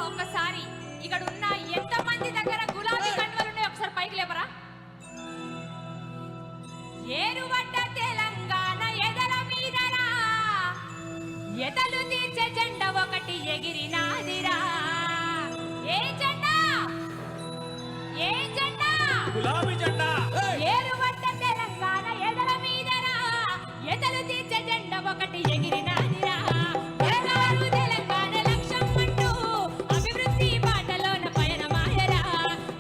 ఒక్కసారి ఇక్కడ ఉన్న ఎంత మంది దగ్గర గులాబీ కండువలు ఉన్నాయో ఒకసారి పైకి లేపరా. ఏరువడ్డ తెలంగాణ ఎదల మీదరా ఎదలు తీర్చే జెండా ఒకటి ఎగిరినాదిరా. ఏ జెండా? ఏ జెండా? గులాబీ జెండా. ఏరువడ్డ తెలంగాణ ఎదల మీదరా ఎదలు తీర్చే జెండా ఒకటి ఎగిరినాదిరా. ఎదలు తెలంగాణ లక్ష్యం అంటూ అభివృద్ధి బాటలోన పయనమాయరా.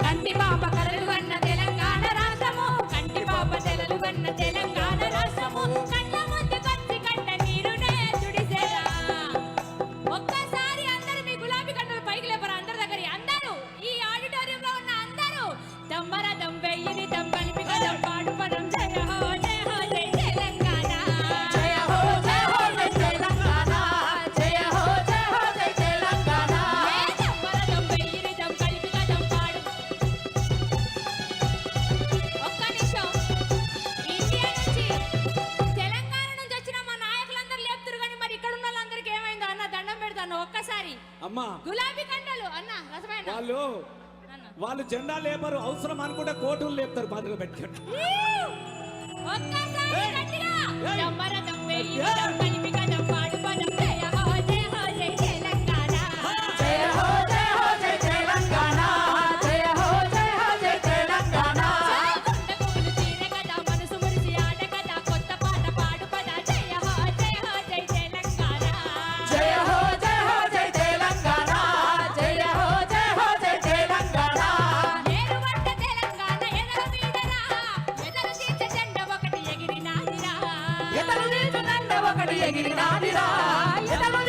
కంటి పాప కలలు కన్న తెలంగాణ రాష్ట్రము, కంటి పాప తెలలు కన్న తెలంగాణ రాష్ట్రము, కళ్ళ ముందు కత్తి కంట నీరునే తుడిసేరా. ఒక్కసారి అందరూ మీ గులాబీ కండలు పైకి లేపరా. అందరి దగ్గర అందరూ ఈ ఆడిటోరియంలో ఉన్న అందరూ దమ్మర దంబెయ్యిని దంబలిపి కదం పాడు పదం జయ హో జయ హో జయ తెలంగాణ, జయ హో జయ హో జయ తెలంగాణ, జయ హో జయ హో జయ తెలంగాణ. దమ్మర దంబెయ్యిని దంబలిపి కదం పాడు. ఒక్క నిమిషం. ఇండియా నుంచి తెలంగాణ నుంచి వచ్చిన మా నాయకులందరూ లేపుతారు కానీ మరి ఇక్కడ ఉన్న వాళ్ళందరికీ ఏమైందో అన్న దండం పెడతాను. ఒక్కసారి అమ్మా గులాబీ కండలు అన్న రసమైన వాళ్ళు జెండా లేపరు, అవసరం అనుకుంటే కోటులు లేపుతారు బాధలు పెట్టుకుంటారు. ఒక్కసారి గట్టిగా దమ్మర దంబెయ్యిని దంబలిపి కదం పాడు పదం జయ హో జయ హో జయ తెలంగాణ, జయ హో జయ హో జయ తెలంగాణ, జయ హో జయ హో జయ తెలంగాణ. కొండ పువ్వులు తీరే కదా మనసు మురిసి ఆట కదా కొత్త పాట పాడు పద జయ హో జయ హో జయ తెలంగాణ, జయ హో జయ హో జయ తెలంగాణ, జయ హో జయ హో జయ తెలంగాణ. ఏరువడ్డ తెలంగాణ ఎదల మీదరా ఎదలు తీర్చే జెండా ఒకటి ఎగిరినాదిరా, ఎదలు తీర్చే జెండా ఒకటి ఎగిరినాదిరా, ఎదలు